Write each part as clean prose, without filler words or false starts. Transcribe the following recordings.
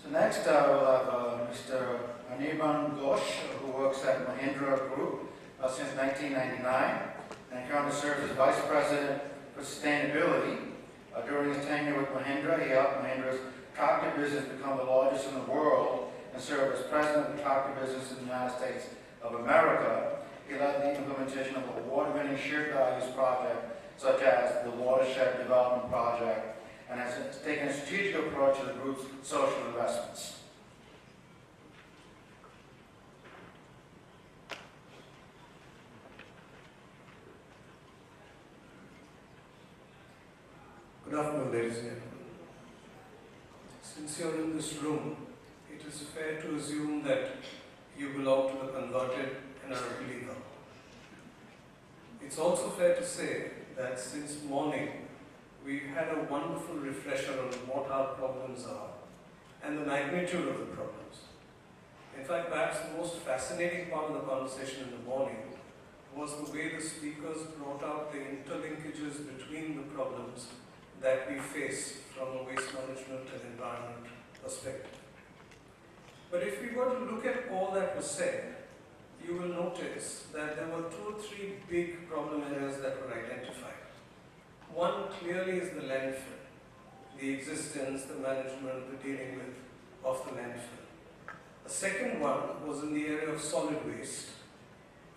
So next we'll have Mr. Anirban Ghosh, who works at Mahindra Group since 1999 and currently serves as Vice President for Sustainability. During his tenure with Mahindra, he helped Mahindra's tractor business become the largest in the world and served as President of the tractor business in the United States of America. He led the implementation of award-winning shared values projects such as the Watershed Development Project, and has taken a strategic approach to the group's social investments. Good afternoon, ladies and gentlemen. Since you're in this room, it is fair to assume that you belong to the converted and are a believer. It's also fair to say that since morning, we've had a wonderful refresher on what our problems are and the magnitude of the problems. In fact, perhaps the most fascinating part of the conversation in the morning was the way the speakers brought out the interlinkages between the problems that we face from a waste management and environment perspective. But if we were to look at all that was said, you will notice that there were 2 or 3 big problem areas that were identified. One clearly is the landfill, the existence, the management, the dealing with of the landfill. A second one was in the area of solid waste.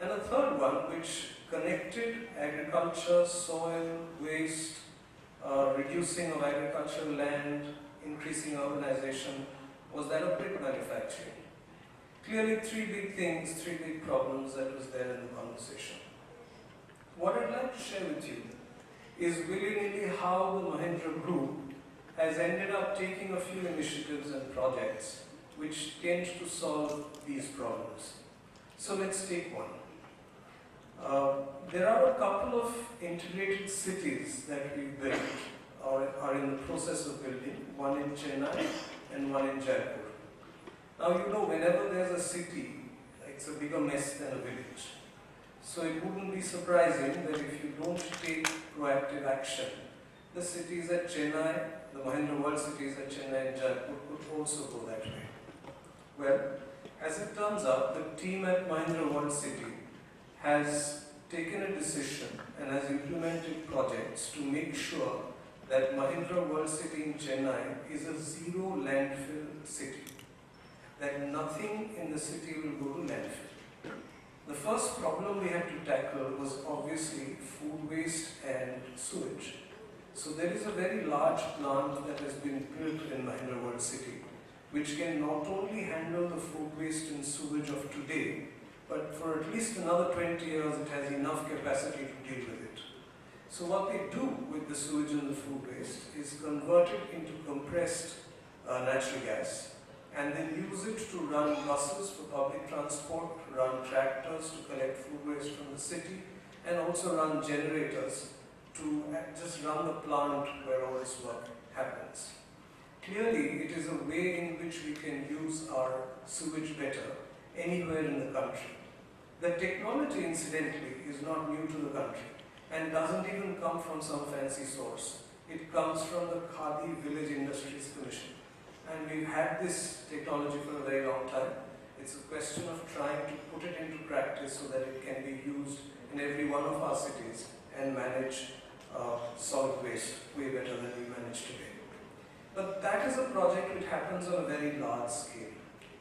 And a third one which connected agriculture, soil, waste, reducing of agricultural land, increasing urbanization, was that of brick manufacturing. Clearly 3 big things, 3 big problems that was there in the conversation. What I'd like to share with you is willy-nilly how the Mahindra Group has ended up taking a few initiatives and projects which tend to solve these problems. So let's take one. There are a couple of integrated cities that we've built or are in the process of building, one in Chennai and one in Jaipur. Now you know, whenever there's a city, it's a bigger mess than a village. So it wouldn't be surprising that if you don't take proactive action, the cities at Chennai, the Mahindra World cities at Chennai and Jaipur could also go that way. Well, as it turns out, the team at Mahindra World City has taken a decision and has implemented projects to make sure that Mahindra World City in Chennai is a zero landfill city. That nothing in the city will go to landfill. The first problem we had to tackle was obviously food waste and sewage. So there is a very large plant that has been built in Mahindra World City, which can not only handle the food waste and sewage of today, but for at least another 20 years it has enough capacity to deal with it. So what they do with the sewage and the food waste is convert it into compressed natural gas, and then use it to run buses for public transport, run tractors to collect food waste from the city, and also run generators to just run the plant where all this work happens. Clearly, it is a way in which we can use our sewage better anywhere in the country. The technology, incidentally, is not new to the country and doesn't even come from some fancy source. It comes from the Khadi Village Industries Commission. And we've had this technology for a very long time. It's a question of trying to put it into practice so that it can be used in every one of our cities and manage solid waste way better than we manage today. But that is a project which happens on a very large scale.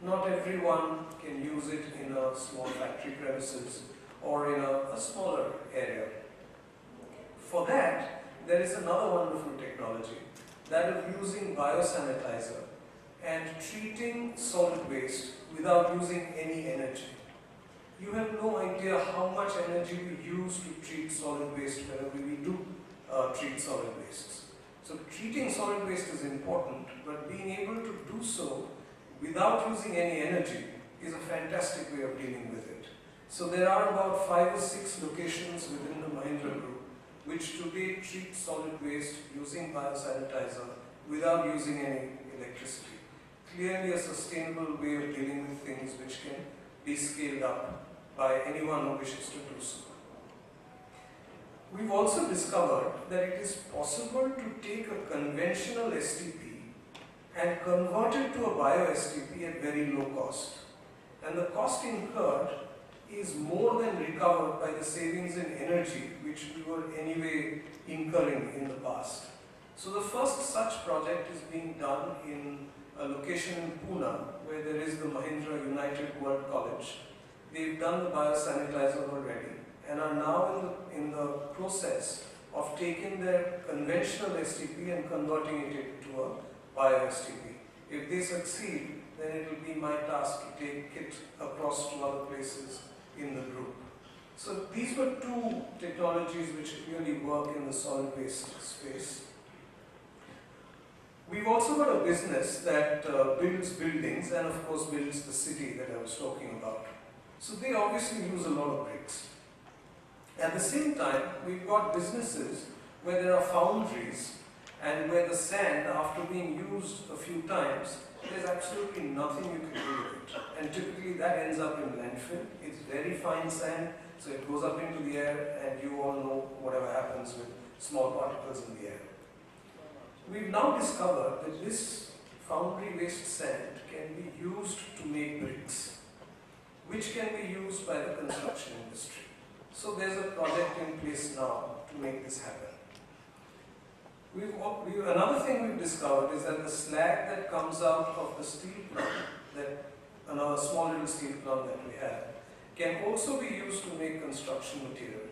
Not everyone can use it in a small factory premises or in a smaller area. For that, there is another wonderful technology, that of using biosanitizer and treating solid waste without using any energy. You have no idea how much energy we use to treat solid waste whenever we do treat solid wastes. So treating solid waste is important, but being able to do so without using any energy is a fantastic way of dealing with it. So there are about 5 or 6 locations within the Mahindra Group which today treat solid waste using biosanitizer without using any electricity. Clearly a sustainable way of dealing with things which can be scaled up by anyone who wishes to do so. We've also discovered that it is possible to take a conventional STP and convert it to a bio-STP at very low cost. And the cost incurred is more than recovered by the savings in energy which we were anyway incurring in the past. So the first such project is being done in a location in Pune where there is the Mahindra United World College. They've done the biosanitizer already and are now in the process of taking their conventional STP and converting it into a bio-STP. If they succeed, then it will be my task to take it across to other places in the group. So these were two technologies which really work in the solid waste space. We've also got a business that builds buildings and of course builds the city that I was talking about. So they obviously use a lot of bricks. At the same time, we've got businesses where there are foundries and where the sand, after being used a few times, there's absolutely nothing you can do with it. And typically that ends up in landfill. It's very fine sand, so it goes up into the air and you all know whatever happens with small particles in the air. We've now discovered that this foundry waste sand can be used to make bricks, which can be used by the construction industry. So there's a project in place now to make this happen. Another thing we've discovered is that the slag that comes out of the steel plant, another small little steel plant that we have, can also be used to make construction material.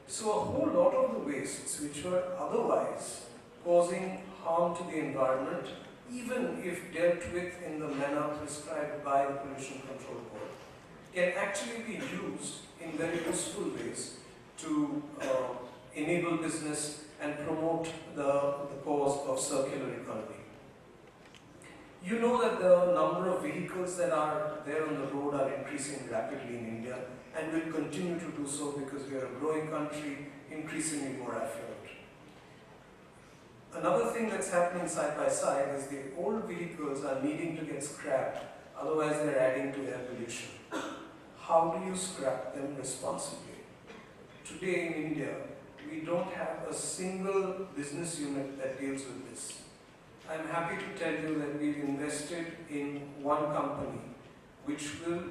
So a whole lot of the wastes which were otherwise causing harm to the environment, even if dealt with in the manner prescribed by the Pollution Control Board, can actually be used in very useful ways to enable business and promote the cause of circular economy. You know that the number of vehicles that are there on the road are increasing rapidly in India and will continue to do so because we are a growing country, increasingly more affluent. Another thing that's happening side by side is the old vehicles are needing to get scrapped, otherwise they're adding to air pollution. How do you scrap them responsibly? Today in India, we don't have a single business unit that deals with this. I'm happy to tell you that we've invested in one company which will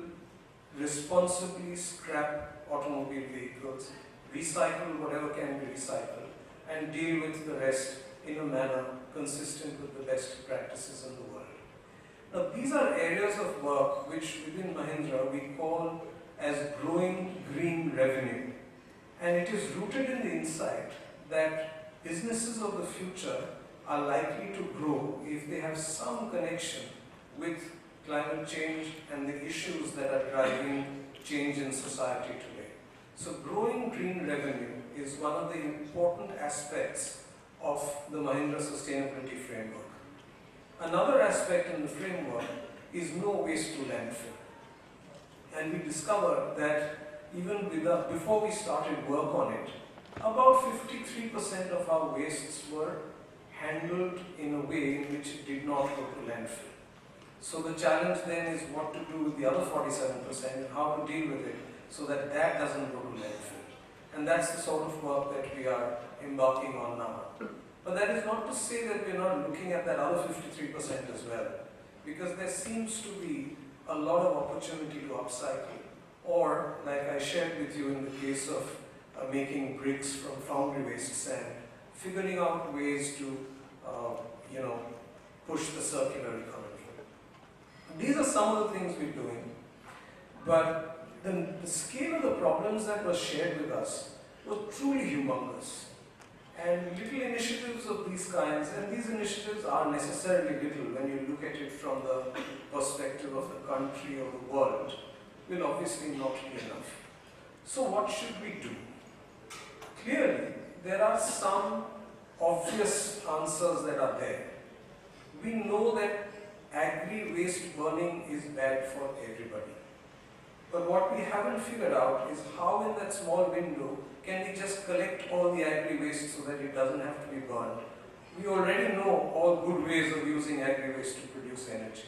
responsibly scrap automobile vehicles, recycle whatever can be recycled, and deal with the rest in a manner consistent with the best practices in the world. Now, these are areas of work which within Mahindra we call as growing green revenue. And it is rooted in the insight that businesses of the future are likely to grow if they have some connection with climate change and the issues that are driving change in society today. So growing green revenue is one of the important aspects of the Mahindra Sustainability Framework. Another aspect in the framework is no waste to landfill. And we discovered that even before we started work on it, about 53% of our wastes were handled in a way in which it did not go to landfill. So the challenge then is what to do with the other 47% and how to deal with it so that that doesn't go to landfill. And that's the sort of work that we are embarking on now. But that is not to say that we're not looking at that other 53% as well, because there seems to be a lot of opportunity to upcycle. Or, like I shared with you in the case of making bricks from foundry waste sand, figuring out ways to, push the circular economy. These are some of the things we're doing, but the scale of the problems that were shared with us was truly humongous. And little initiatives of these kinds, and these initiatives are necessarily little when you look at it from the perspective of the country or the world, will obviously not be enough. So what should we do? Clearly, there are some obvious answers that are there. We know that agri-waste burning is bad for everybody. But what we haven't figured out is how in that small window can we just collect all the agri-waste so that it doesn't have to be burned. We already know all good ways of using agri-waste to produce energy.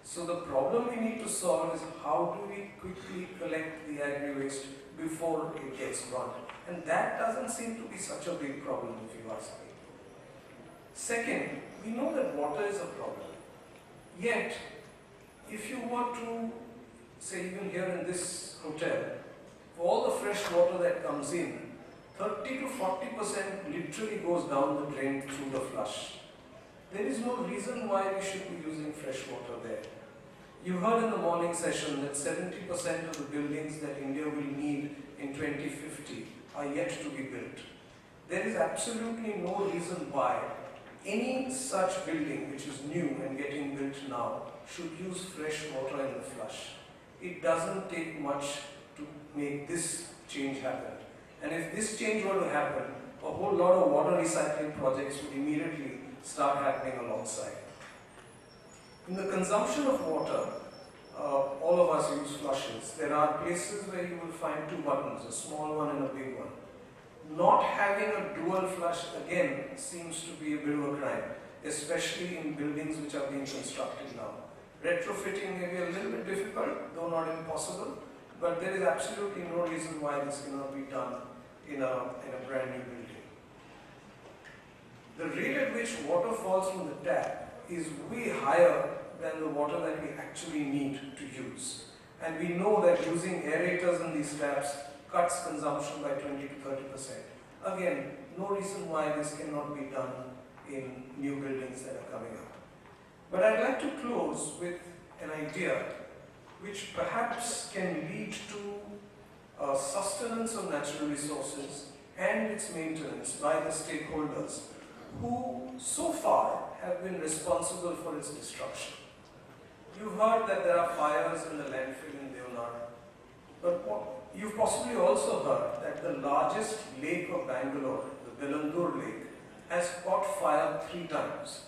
So the problem we need to solve is how do we quickly collect the agri-waste before it gets burned. And that doesn't seem to be such a big problem if you ask me. Second, we know that water is a problem. Yet, if you were to, say even here in this hotel, for all the fresh water that comes in, 30 to 40% literally goes down the drain through the flush. There is no reason why we should be using fresh water there. You heard in the morning session that 70% of the buildings that India will need in 2050 are yet to be built. There is absolutely no reason why any such building which is new and getting built now should use fresh water in the flush. It doesn't take much to make this change happen. And if this change were to happen, a whole lot of water recycling projects would immediately start happening alongside. In the consumption of water, all of us use flushes. There are places where you will find two buttons, a small one and a big one. Not having a dual flush again seems to be a bit of a crime, especially in buildings which are being constructed now. Retrofitting may be a little bit difficult, though not impossible, but there is absolutely no reason why this cannot be done in a brand new building. The rate at which water falls from the tap is way higher than the water that we actually need to use. And we know that using aerators in these taps cuts consumption by 20 to 30%. Again, no reason why this cannot be done in new buildings that are coming up. But I'd like to close with an idea which perhaps can lead to sustenance of natural resources and its maintenance by the stakeholders who so far have been responsible for its destruction. You've heard that there are fires in the landfill in Deonar, but you've possibly also heard that the largest lake of Bangalore, the Belandur Lake, has caught fire 3 times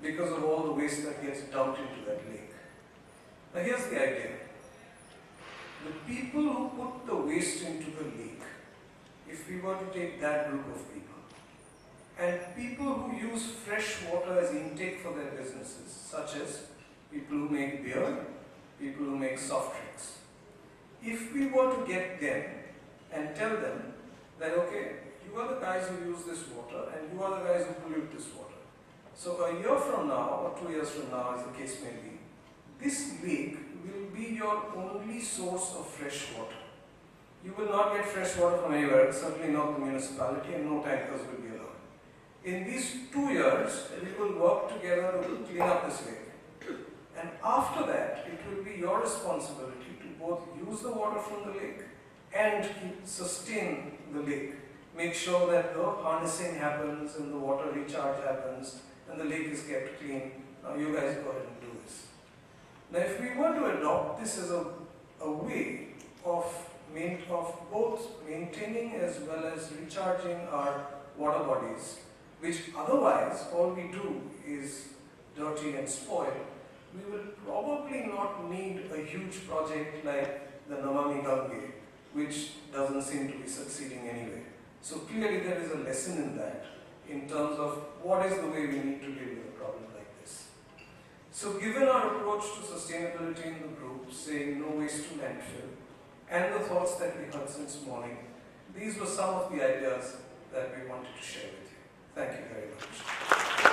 because of all the waste that gets dumped into that lake. Now here's the idea. The people who put the waste into the lake, if we were to take that group of people, and people who use fresh water as intake for their businesses, such as people who make beer, people who make soft drinks. If we were to get them and tell them that, okay, you are the guys who use this water and you are the guys who pollute this water. So a year from now or 2 years from now, as the case may be, this lake will be your only source of fresh water. You will not get fresh water from anywhere, certainly not the municipality, and no tankers will be allowed. In these 2 years, we will work together to clean up this lake. And after that, it will be your responsibility to both use the water from the lake and sustain the lake. Make sure that the harnessing happens and the water recharge happens and the lake is kept clean. Now you guys go ahead and do this. Now if we were to adopt this as a way of both maintaining as well as recharging our water bodies, which otherwise all we do is dirty and spoil, we will probably not need a huge project like the Namami Gange, which doesn't seem to be succeeding anyway. So clearly there is a lesson in that, in terms of what is the way we need to deal with a problem like this. So given our approach to sustainability in the group, saying no waste to landfill, and the thoughts that we heard since morning, these were some of the ideas that we wanted to share with you. Thank you very much.